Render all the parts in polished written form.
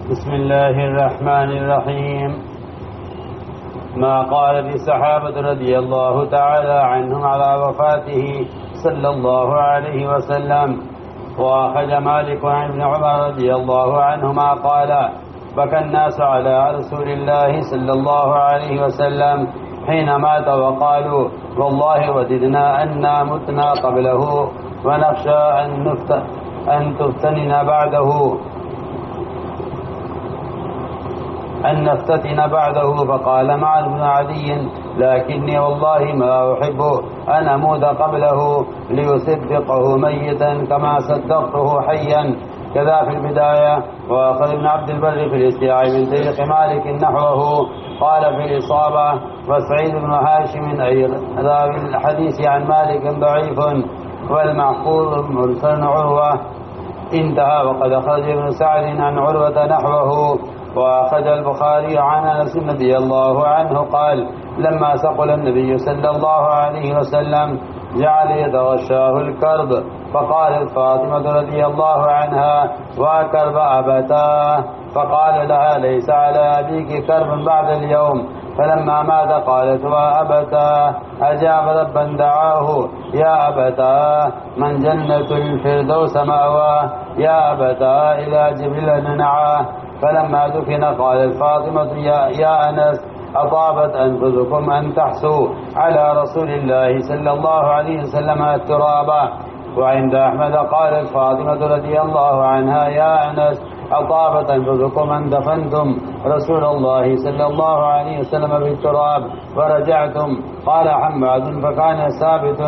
بسم الله الرحمن الرحيم. ما قال الصحابة رضي الله تعالى عنهم على وفاته صلى الله عليه وسلم. وأخرج مالك عن ابن عمر رضي الله عنهما قال: بكى الناس على رسول الله صلى الله عليه وسلم حين مات وقالوا: والله وددنا أننا متنا قبله ونخشى أن تفتتن بعده. فقال معاذ بن عدي: لكني والله ما أحب أن أموت قبله ليصدقه ميتا كما صدقته حيا. كذا في البداية. وأخذ ابن عبد البر في الاستيعاب من طريق مالك نحوه. قال في الإصابة: وسعيد بن هاشم أي راوي الحديث عن مالك ضعيف، والمحفوظ مرسل عروة. انتهى. وقد أخرج ابن سعد عن عروة نحوه. وأخرج البخاري عن أنس رضي الله عنه قال: لما ثقل النبي صلى الله عليه وسلم جعل يتغشاه الكرب، فقالت فاطمة رضي الله عنها: وكرب أبتاه. فقال لها: ليس على أبيك كرب بعد اليوم. فلما مات قالت: وأبتاه. أجاب ربا دعاه: يا أبتاه من جنة الفردوس مأواه، يا أبتاه إلى جبل ننعاه. فلما دفن قالت فاطمة: يا أنس أطابت أنفسكم أن تحسوا على رسول الله صلى الله عليه وسلم الترابا. وعند أحمد قالت فاطمة رضي الله عنها: يا أنس أطابت أنفسكم أن دفنتم رسول الله صلى الله عليه وسلم بالتراب ورجعتم. قال حماد: فكان ثابت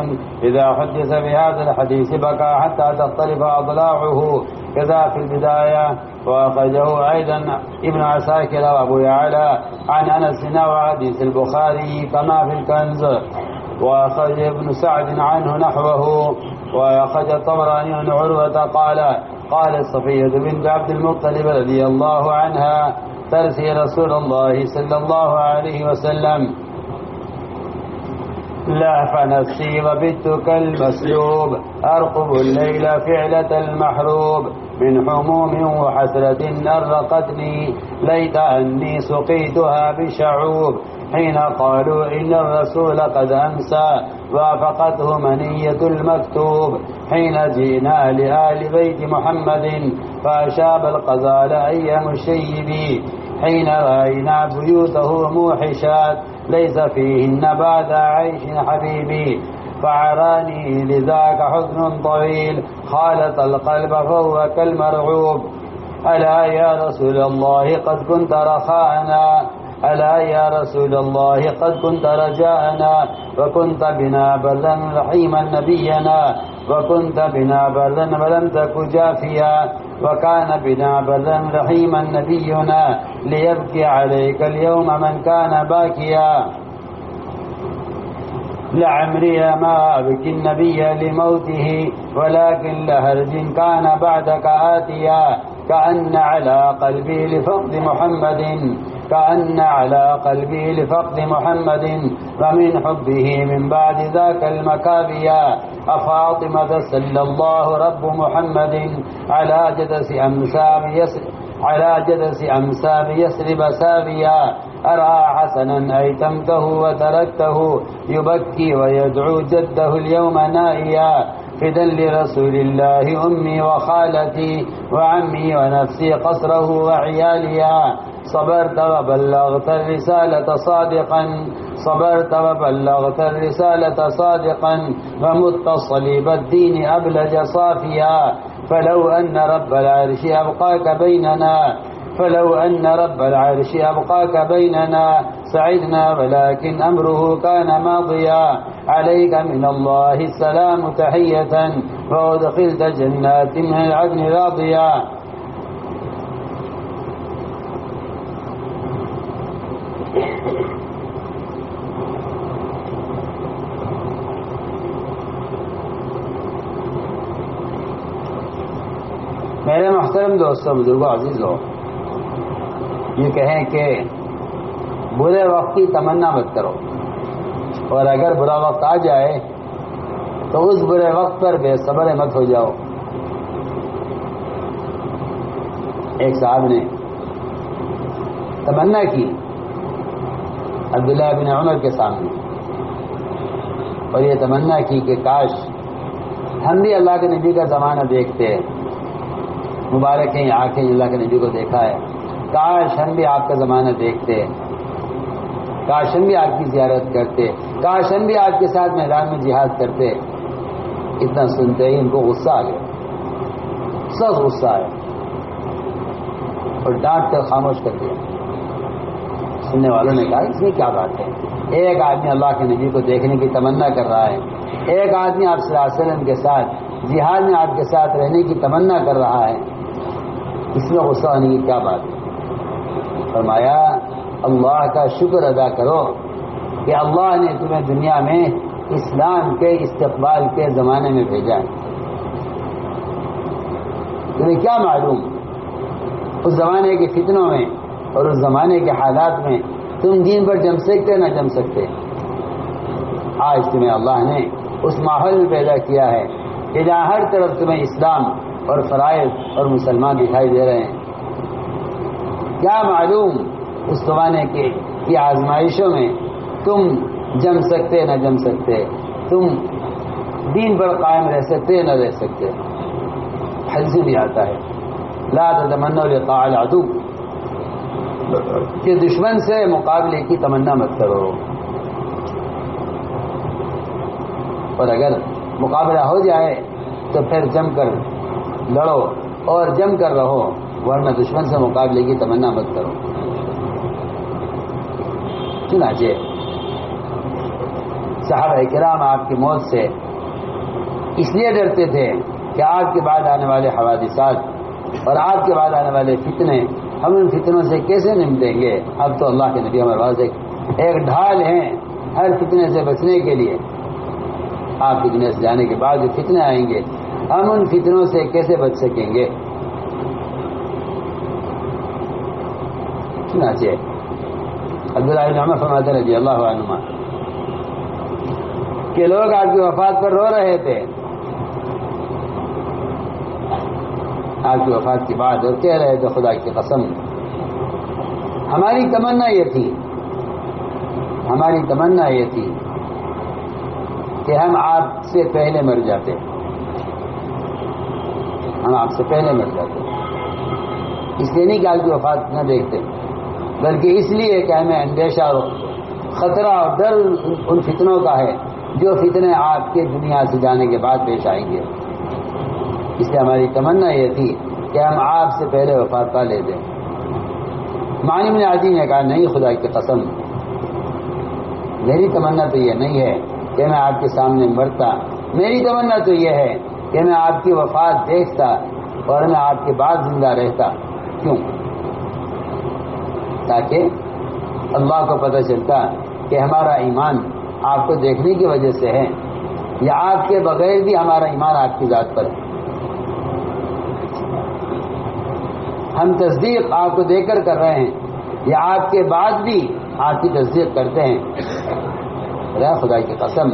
إذا حدث بهذا الحديث بكى حتى تختلف أضلاعه. كذا في البداية. وأخرجه أيضا ابن عساكر وأبو يعلى عن أنس وحديث البخاري كما في الكنز. وأخرج ابن سعد عنه نحوه. وأخرج الطبراني عن عروة قالت صفية بنت عبد المطلب رضي الله عنها: ترثي رسول الله صلى الله عليه وسلم: لهف نفسي وبت كالمسلوب، أرقب الليل فعلة المحروب، من حموم وحسرة أرقتني، ليت أني سقيتها بشعوب. حين قالوا إن الرسول قد أمسى وافقته منية المكتوب. حين جئنا لآل بيت محمد فأشاب القزال أي مشيبي. حين رأينا بيوته موحشات ليس فيهن بعد عيش حبيبي. فعراني لذاك حزن طويل خالط القلب فهو كالمرعوب. ألا يا رسول الله قد كنت رخاءنا، ألا يا رسول الله قد كنت رجاءنا، وكنت بنا برا رحيما نبينا، وكنت بنا برا ولم تك جافيا، وكان بنا برا رحيما نبينا، ليبكي عليك اليوم من كان باكيا. لعمري ما أبكي النبي لموته، ولكن لهرج كان بعدك آتيا. كأن على قلبي لفقد محمد، كأن على قلبي لفقد محمد، ومن حبه من بعد ذاك المكابيا. أفاطمة صلى الله رب محمد على جدس أمسى بيسرب سابيا. أرى حسنا أيتمته وتركته، يبكي ويدعو جده اليوم نائيا. فدا لرسول الله أمي وخالتي وعمي ونفسي قصره وعياليا. صبرت وبلغت الرسالة صادقا، صبرت وبلغت الرسالة صادقا، ومت صليب الدين أبلج صافيا. فلو أن رب العرش أبقاك بيننا، فلو أن رب العرش أبقاك بيننا سعدنا، ولكن أمره كان ماضيا. عليك من الله السلام تحية، وأدخلت جنات من العدن راضيا. میرے محترم دوستوں، بزرگوں، عزیزوں، یہ کہیں کہ برے وقت کی تمنا مت کرو، اور اگر برا وقت آ جائے تو اس برے وقت پر بے صبر مت ہو جاؤ۔ ایک صاحب نے تمنا کی عبداللہ بن عمر کے سامنے، اور یہ تمنا کی کہ کاش ہم بھی اللہ کے نبی کا زمانہ دیکھتے، مبارک ہیں آنکھیں اللہ کے نبی کو دیکھا ہے، کاش ہم بھی آپ کا زمانہ دیکھتے، کاش ہم بھی آپ کی زیارت کرتے، کاش ہم بھی آپ کے ساتھ میدان میں جہاد کرتے۔ اتنا سنتے ہی ان کو غصہ آ گیا، سخت غصہ آیا اور ڈانٹ کر خاموش کر دیا۔ سننے والوں نے کہا اس میں کیا بات ہے، ایک آدمی اللہ کے نبی کو دیکھنے کی تمنا کر رہا ہے، ایک آدمی آپ صلی اللہ علیہ وسلم کے ساتھ جہاد میں آپ کے ساتھ رہنے کی تمنا کر رہا ہے، اس میں غصہ آنے کی کیا بات ہے؟ فرمایا اللہ کا شکر ادا کرو کہ اللہ نے تمہیں دنیا میں اسلام کے استقبال کے زمانے میں بھیجا ہے۔ تمہیں کیا معلوم اس زمانے کے فتنوں میں اور اس زمانے کے حالات میں تم دین پر جم سکتے نہ جم سکتے۔ آج تمہیں اللہ نے اس ماحول میں پیدا کیا ہے کہ جہاں ہر طرف تمہیں اسلام اور فرائض اور مسلمان دکھائی دے رہے ہیں۔ کیا معلوم اس زمانے کی آزمائشوں میں تم جم سکتے نہ جم سکتے، تم دین پر قائم رہ سکتے نہ رہ سکتے۔ حدیث بھی آتا ہے لا تتمنوا لقاء العدو، کہ دشمن سے مقابلے کی تمنا مت کرو، اور اگر مقابلہ ہو جائے تو پھر جم کر لڑو اور جم کر رہو، ورنہ دشمن سے مقابلے کی تمنا مت کرو۔ چنانچہ صحابہ کرام آپ کی موت سے اس لیے ڈرتے تھے کہ آپ کے بعد آنے والے حوادثات اور آپ کے بعد آنے والے فتنے، ہم ان فتنوں سے کیسے نمٹیں گے؟ اب تو اللہ کے نبی ہمارے پاس ایک ڈھال ہیں ہر فتنے سے بچنے کے لیے۔ آپ کی دنیا سے جانے کے بعد جو فتنے آئیں گے، ہم ان فتنوں سے کیسے بچ سکیں گے؟ چنانچہ عبداللہ بن عمر فرماتے رضی اللہ عنہما کہ لوگ آپ کی وفات پر رو رہے تھے، آپ کی وفات کی بات، اور کہہ رہے تھے خدا کی قسم ہماری تمنا یہ تھی کہ ہم آپ سے پہلے مر جاتے، اس لیے نہیں کہ آپ کی وفات نہ دیکھتے، بلکہ اس لیے کہ ہمیں اندیشہ اور خطرہ اور ڈر ان فتنوں کا ہے جو فتنے آپ کے دنیا سے جانے کے بعد پیش آئیں گے۔ اس لیے ہماری تمنا یہ تھی کہ ہم آپ سے پہلے وفات پا لیتے۔ معنی بن عدی نے کہا نہیں، خدا کی قسم میری تمنا تو یہ نہیں ہے کہ میں آپ کے سامنے مرتا، میری تمنا تو یہ ہے کہ میں آپ کی وفات دیکھتا اور میں آپ کے بعد زندہ رہتا۔ کیوں؟ تاکہ اللہ کو پتہ چلتا کہ ہمارا ایمان آپ کو دیکھنے کی وجہ سے ہے، یا آپ کے بغیر بھی ہمارا ایمان آپ کی ذات پر ہے۔ ہم تصدیق آپ کو دیکھ کر رہے ہیں، یا آپ کے بعد بھی آپ کی تصدیق کرتے ہیں۔ خدا کی قسم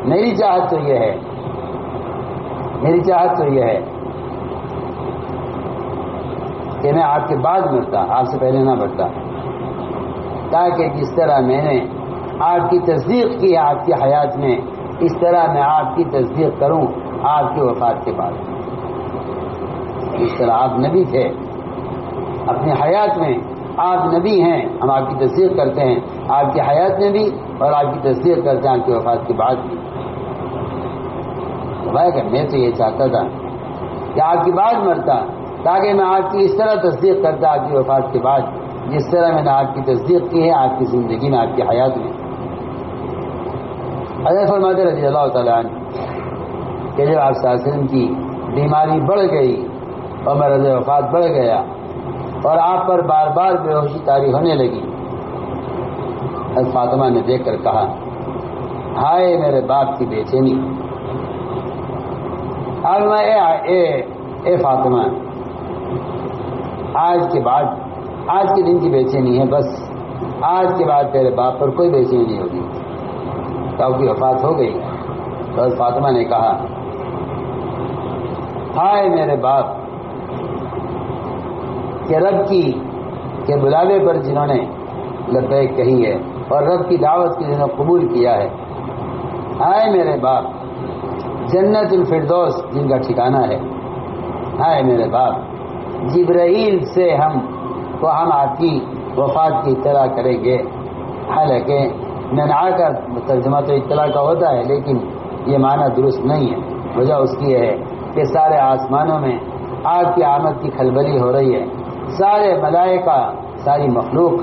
میری چاہت تو یہ ہے کہ میں آپ کے بعد مرتا، آپ سے پہلے نہ مرتا، تاکہ جس طرح میں نے آپ کی تصدیق کی آپ کی حیات میں، اس طرح میں آپ کی تصدیق کروں آپ کی وفات کے بعد۔ اس طرح آپ نبی تھے اپنی حیات میں، آپ نبی ہیں، ہم آپ کی تصدیق کرتے ہیں آپ کی حیات میں بھی، اور آپ کی تصدیق کرتے ہیں آپ کی وفات کے بعد بھی۔ کہ میں تو یہ چاہتا تھا کہ آپ کی بعد مرتا، تاکہ میں آپ کی اس طرح تصدیق کرتا آپ کی وفات کے بعد، جس طرح میں نے آپ کی تصدیق کی ہے آپ کی زندگی میں، آپ کی حیات میں۔ حضرت فرماتے رضی اللہ تعالیٰ عنہ کہ جب آپ صلی اللہ علیہ وسلم کی بیماری بڑھ گئی اور مرض وفات بڑھ گیا اور آپ پر بار بار بے ہوشی طاری ہونے لگی، حضرت فاطمہ نے دیکھ کر کہا ہائے میرے باپ کی بے چینی۔ اے فاطمہ، آج کے دن کی بے چینی ہے، بس آج کے بعد تیرے باپ پر کوئی بے چینی نہیں ہوگی۔ تو آپ کی وفات ہو گئی تو حضرت فاطمہ نے کہا ہائے میرے باپ کہ رب کی کے بلاوے پر جنہوں نے لبیک کہی ہے اور رب کی دعوت کو جنہوں نے قبول کیا ہے، آئے میرے باپ، جنت الفردوس جن کا ٹھکانہ ہے، آئے میرے باپ، جبرائیل سے ہم آپ کی وفات کی اطلاع کریں گے۔ حالانکہ ننعا کا ترجمہ تو اطلاع کا ہوتا ہے، لیکن یہ معنی درست نہیں ہے۔ وجہ اس کی ہے کہ سارے آسمانوں میں آگ کی آمد کی کھلبلی ہو رہی ہے، سارے ملائکہ، ساری مخلوق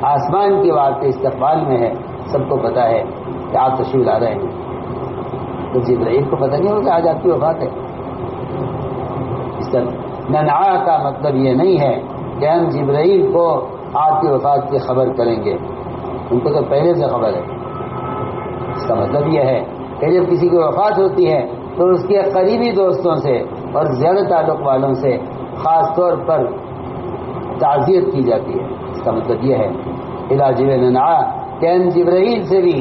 آسمان کی وارد کے استقبال میں ہے، سب کو پتہ ہے کہ آپ تشریف لا رہے ہیں۔ تو جبرائیل کو پتہ نہیں ہوگا کہ آج آپ کی وفات ہے۔ اس طرح ننعا کا مطلب یہ نہیں ہے کہ ہم جبرائیل کو آپ کی وفات کی خبر کریں گے، ان کو تو پہلے سے خبر ہے۔ اس کا مطلب یہ ہے کہ جب کسی کی وفات ہوتی ہے تو اس کے قریبی دوستوں سے اور زیادہ تعلق والوں سے خاص طور پر تعزیت کی جاتی ہے۔ اس کا مطلب یہ ہے علاج ننعا کہ ہم جبرائیل سے بھی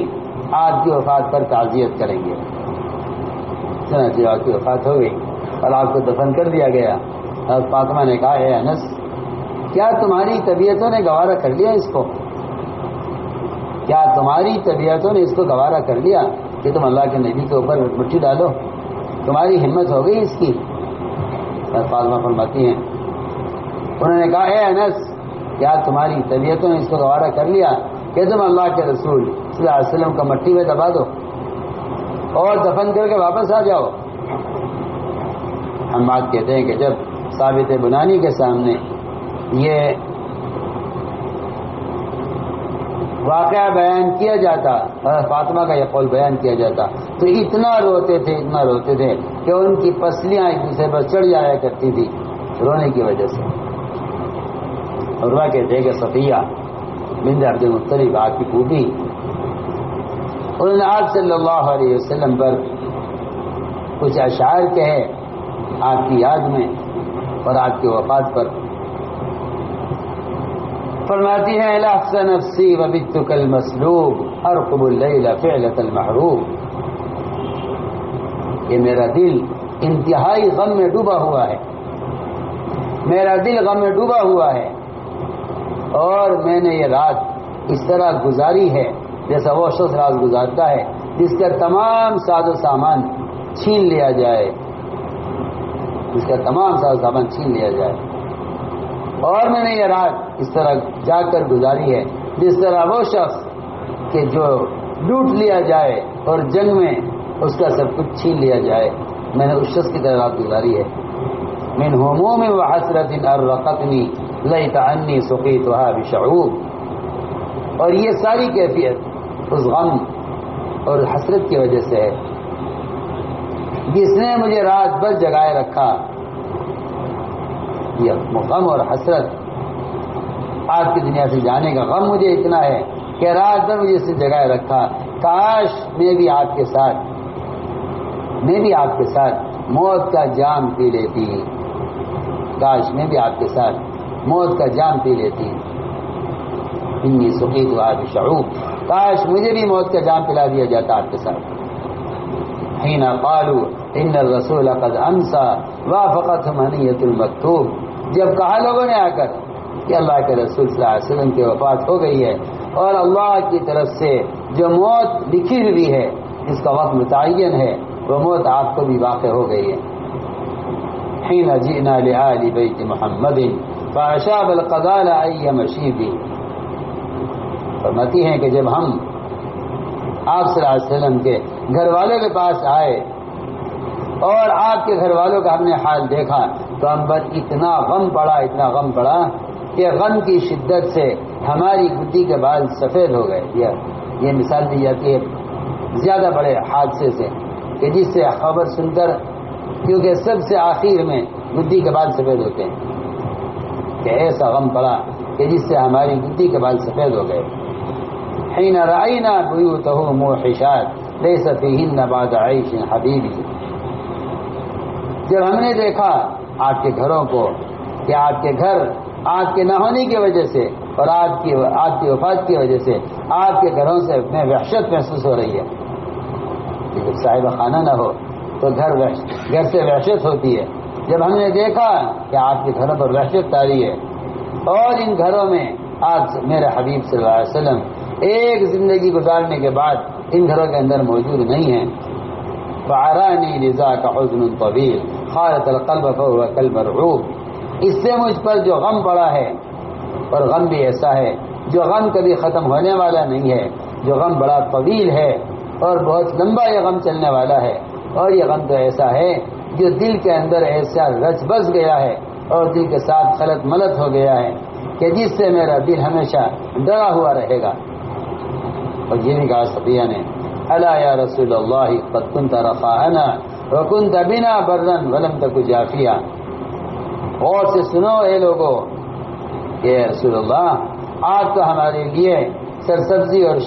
آپ کی وفات پر تعزیت کریں گے۔ چنانچہ آپ کی وفات ہو گئی اور آپ کو دفن کر دیا گیا۔ اور فاطمہ نے کہا، اے انس، کیا تمہاری طبیعتوں نے گوارا کر لیا اس کو؟ کیا تمہاری طبیعتوں نے اس کو گوارا کر لیا کہ تم اللہ کے نبی کے اوپر مٹھی ڈالو؟ تمہاری ہمت ہو گئی اس کی؟ فاطمہ فرماتی ہیں، انہوں نے کہا، اے انس، کیا تمہاری طبیعتوں نے اس کو گوارا کر لیا کہ تم اللہ کے رسول صلی اللہ علیہ وسلم کو مٹی میں دبا دو اور دفن کر کے واپس آ جاؤ؟ ہم بات کہتے ہیں کہ جب ثابت بنانی کے سامنے یہ واقعہ بیان کیا جاتا، فاطمہ کا یہ قول بیان کیا جاتا، تو اتنا روتے تھے کہ ان کی پسلیاں ایک دوسرے پر چڑھ جایا کرتی تھی رونے کی وجہ سے۔ اور وہ کہتے ہیں کہ صفیہ بنت عبد المطلب آپ کی پھوپھی، انہوں نے آپ صلی اللہ علیہ وسلم پر کچھ اشعار کہے آپ کی یاد میں اور آپ کی وفات پر۔ فرماتی ہیں، لحظ نفسی وبت کالمسلوب ارقب اللیل فعلة المحروب، کہ میرا دل انتہائی غم میں ڈوبا ہوا ہے، میرا دل غم میں ڈوبا ہوا ہے، اور میں نے یہ رات اس طرح گزاری ہے جیسا وہ شخص رات گزارتا ہے جس کا تمام ساز و سامان چھین لیا جائے، جس کا تمام ساز و سامان چھین لیا جائے، اور میں نے یہ رات اس طرح جا کر گزاری ہے جس طرح وہ شخص کہ جو لوٹ لیا جائے اور جنگ میں اس کا سب کچھ چھین لیا جائے، میں نے اس شخص کی طرح رات گزاری ہے۔ من هموم وحسرت ارقتنی لیت انی سقیتها بشعوب، اور یہ ساری کیفیت اس غم اور حسرت کی وجہ سے ہے جس نے مجھے رات بھر جگائے رکھا۔ یہ غم اور حسرت، آج کی دنیا سے جانے کا غم مجھے اتنا ہے کہ رات بھر مجھے اسے جگائے رکھا، کاش میں بھی آپ کے ساتھ موت کا جام پی لیتی، کاش میں بھی آپ کے ساتھ موت کا جام پی لیتی۔ انی سقیتها بشعوب، کاش مجھے بھی موت کا جام پلا دیا جاتا آپ کے ساتھ۔ حین قالوا ان الرسول قد امسى وافقته منیۃ المکتوب، جب کہا لوگوں نے آ کر کہ اللہ کے رسول صلی اللہ علیہ وسلم کی وفات ہو گئی ہے اور اللہ کی طرف سے جو موت لکھی ہوئی ہے جس کا وقت متعین ہے وہ موت آپ کو بھی واقع ہو گئی ہے۔ حین جئنا لآل بیت محمد فاشاب القضال ای مشیب، فرماتی ہیں کہ جب ہم آپ صلی اللہ علیہ وسلم کے گھر والوں کے پاس آئے اور آپ کے گھر والوں کا ہم نے حال دیکھا تو ہم پر اتنا غم پڑا کہ غم کی شدت سے ہماری گدی کے بال سفید ہو گئے۔ یہ مثال دی جاتی ہے زیادہ بڑے حادثے سے کہ جس سے خبر سن کر، کیونکہ سب سے آخر میں گدی کے بال سفید ہوتے ہیں، کہ ایسا غم پڑا کہ جس سے ہماری گدی کے بال سفید ہو گئے۔ حین رأینا بیوتہ موحشات لیس فیہن بعد عیش حبیبی، جب ہم نے دیکھا آپ کے گھروں کو کہ آپ کے گھر آپ کے نہ ہونے کی وجہ سے اور آپ کی وفات کی وجہ سے آپ کے گھروں سے میں وحشت محسوس ہو رہی ہے، جب صاحب خانہ نہ ہو تو گھر سے وحشت ہوتی ہے۔ جب ہم نے دیکھا کہ آپ کے گھروں پر وحشت طاری ہے اور ان گھروں میں آج میرے حبیب صلی اللہ علیہ وسلم ایک زندگی گزارنے کے بعد ان گھروں کے اندر موجود نہیں ہیں. فعرانی لذاک حزن طویل خالط القلب فهو كالمرعوب. اس سے مجھ پر جو غم پڑا ہے، اور غم بھی ایسا ہے جو غم کبھی ختم ہونے والا نہیں ہے، جو غم بڑا طویل ہے اور بہت لمبا یہ غم چلنے والا ہے. اور یہ غم تو ایسا ہے جو دل کے اندر ایسا رچ بس گیا ہے اور دل کے ساتھ خلط ملط ہو گیا ہے کہ جس سے میرا دل ہمیشہ ڈرا ہوا رہے گا. اور یہ بھی کہا صفیہ نے، الا یا رسول اللہ قد كنت رفاءنا وكنت بنا برا ولم تك جافیا. غور سے سنو اے لوگو کہ رسول اللہ آپ تو ہمارے لیے سرسبزی اور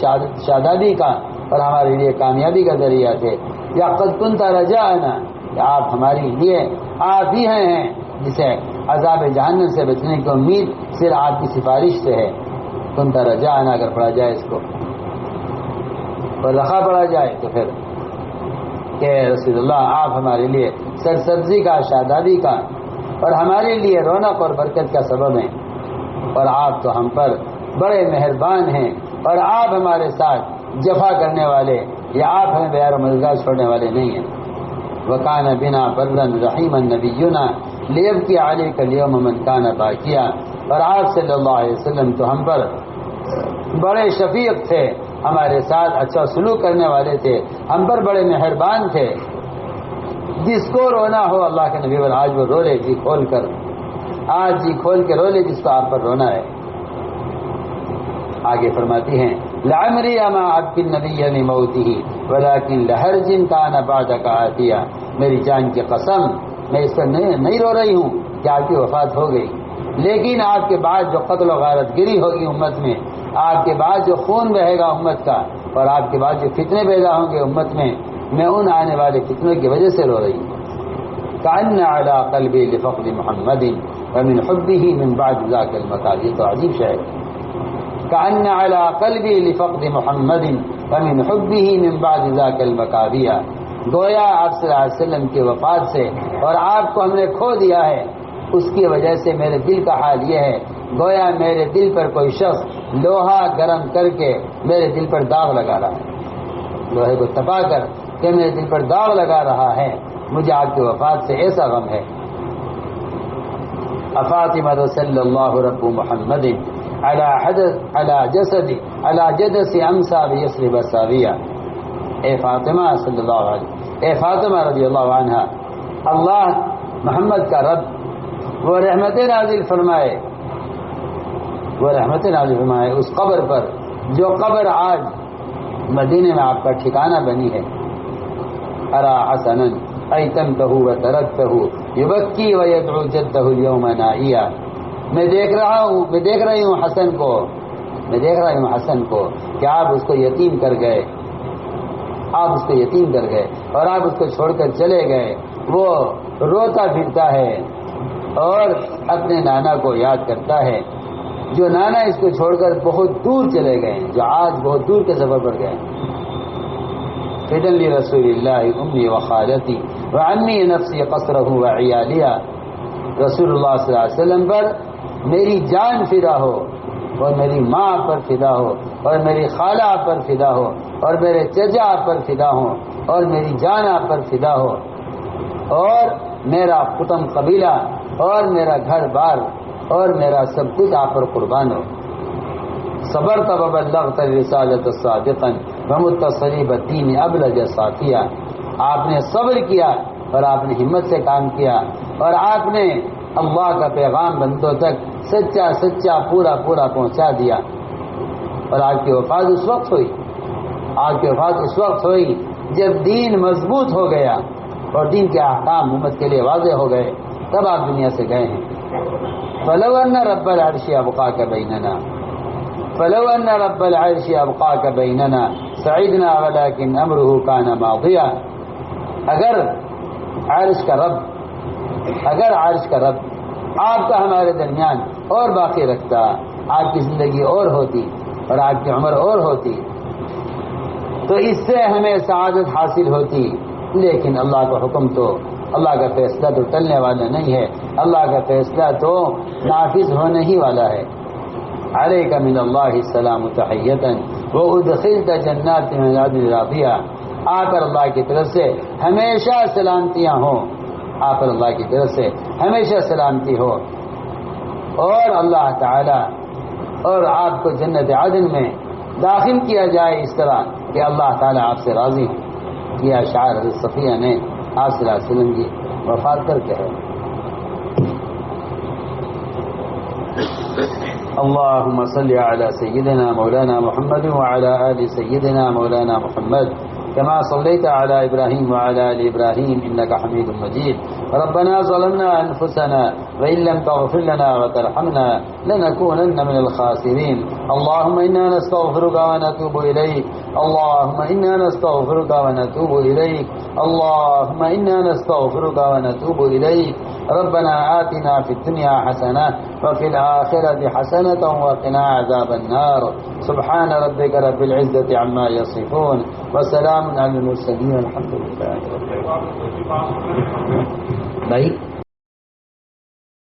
شادابی کا اور ہمارے لیے کامیابی کا ذریعہ تھے. یا قد كنت رجاءنا، کہ آپ ہمارے لیے آپ ہی ہیں جسے عذاب جہنم سے بچنے کی امید صرف آپ کی سفارش سے ہے. كنت رجاءنا اگر پڑھا جائے اس کو اور رخا پڑھا جائے تو پھر کہ رسول اللہ آپ ہمارے لیے سرسبزی کا، شادابی کا اور ہمارے لیے رونق اور برکت کا سبب ہیں. اور آپ تو ہم پر بڑے مہربان ہیں اور آپ ہمارے ساتھ جفا کرنے والے یا آپ ہمیں بیار و مددگار چھوڑنے والے نہیں ہیں. وَكَانَ بِنَا بَرًّا رَحِيمًا نَبِيُّنَا لِيَبْكِي عَلَيْكَ الْيَوْمَ مَنْ كَانَ بَاكِيًا. اور آپ صلی اللہ علیہ وسلم تو ہم پر بڑے شفیق تھے، ہمارے ساتھ اچھا سلوک کرنے والے تھے، ہم پر بڑے مہربان تھے. جس کو رونا ہو اللہ کے نبی پر آج وہ رو لے جی کھول کر، آج جی کھول کے رو لے جس کو آپ پر رونا ہے. آگے فرماتی ہیں لعمری اما عبد النبی لموته ولكن لحرج كان بعدك آتیا. میری جان کی قسم میں اس پر نہیں رو رہی ہوں کہ آپ کی وفات ہو گئی، لیکن آپ کے بعد جو قتل و غارت گری ہوگی امت میں، آپ کے بعد جو خون بہے گا امت کا، اور آپ کے بعد جو فتنے پیدا ہوں گے امت میں ان آنے والے فتنوں کی وجہ سے رو رہی ہوں. كأن على قلبي لفقد محمد ومن حبه من بعد ذاك المكان. یہ تو عجیب شعر. كأن على قلبي لفقد محمد ومن حبه من بعد ذاك المكابيا. گویا آپ صلی اللہ علیہ وسلم کی وفات سے اور آپ کو ہم نے کھو دیا ہے، اس کی وجہ سے میرے دل کا حال یہ ہے گویا میرے دل پر کوئی شخص لوہا گرم کر کے میرے دل پر داغ لگا رہا ہے، لوہے کو تپا کر کہ میرے دل پر داغ لگا رہا ہے. مجھے آپ کی وفات سے ایسا غم ہے. افاطمہ صلی اللہ رب محمد على جدس امسا بیسرب ساویہ. اے فاطمہ صلی اللہ علیہ، اے فاطمہ رضی اللہ عنہ، اللہ محمد کا رب وہ رحمت نازل فرمائے اس قبر پر جو قبر آج مدینے میں آپ کا ٹھکانہ بنی ہے. ارا حسنا ایتمتہ وترکتہ یبکی ویدعو جدہ اليوم نائیا. میں دیکھ رہی ہوں حسن کو کہ آپ اس کو یتیم کر گئے، اور آپ اس کو چھوڑ کر چلے گئے. وہ روتا پھرتا ہے اور اپنے نانا کو یاد کرتا ہے، جو نانا اس کو چھوڑ کر بہت دور چلے گئے، جو آج بہت دور کے سفر پر گئے. فدن لرسول اللہ امی وخالتی وعمی نفسی قصرہ وعیالیہ. رسول اللہ صلی اللہ علیہ وسلم پر میری جان فدا ہو، اور میری ماں پر فدا ہو، اور میری خالہ پر فدا ہو، اور میرے چچا پر فدا ہو، اور میری جان آپ پر فدا ہو، اور میرا قطم قبیلہ اور میرا گھر بار اور میرا سب کچھ آپ پر قربان ہو. صبرت وبلغت الرسالۃ صادقا ومتصلیب الدین ابلج صافیہ. آپ نے صبر کیا اور آپ نے ہمت سے کام کیا اور آپ نے اللہ کا پیغام بندوں تک سچا پورا پہنچا دیا. اور آپ کی وفات اس وقت ہوئی جب دین مضبوط ہو گیا اور دین کے احکام امت کے لیے واضح ہو گئے، تب آپ دنیا سے گئے ہیں. فلو ان رب العرش ابقاك بیننا سعدنا ولكن امره كان ماضیا. اگر عرش کا رب آپ کا ہمارے درمیان اور باقی رکھتا، آپ کی زندگی اور ہوتی اور آپ کی عمر اور ہوتی تو اس سے ہمیں سعادت حاصل ہوتی. لیکن اللہ کا حکم تو اللہ کا فیصلہ تو ٹلنے والا نہیں ہے، اللہ کا فیصلہ تو نافذ ہونے ہی والا ہے۔ علیک من اللہ السلام تحیۃ وادخلت جنات من عدن راضیہ، آپ پر اللہ کی طرف سے ہمیشہ سلامتیاں ہوں، آپ پر اللہ کی طرف سے ہمیشہ سلامتی ہو، اور اللہ تعالی اور آپ کو جنت عدن میں داخل کیا جائے اس طرح کہ اللہ تعالی آپ سے راضی ہوں۔ یہ اشعار حضرت صفیہ نے آپ صلی اللہ علیہ وسلم کی وفات کر کے ہے۔ اللهم صل على سيدنا مولانا محمد وعلى آل سيدنا مولانا محمد كما صليت على إبراهيم وعلى آل إبراهيم إنك حميد مجيد. ربنا ظلمنا أنفسنا وإن لم تغفر لنا وترحمنا لنكونن من الخاسرين. اللهم إنا نستغفرك ونتوب إليك، اللهم إنا نستغفرك ونتوب إليك، اللهم إنا نستغفرك ونتوب إليك. ربنا آتنا في الدنيا حسنة وفي الآخرة حسنة وقنا عذاب النار. سبحان ربك رب العزة عما يصفون وسلام على المرسلين الحمد لله رب العالمين.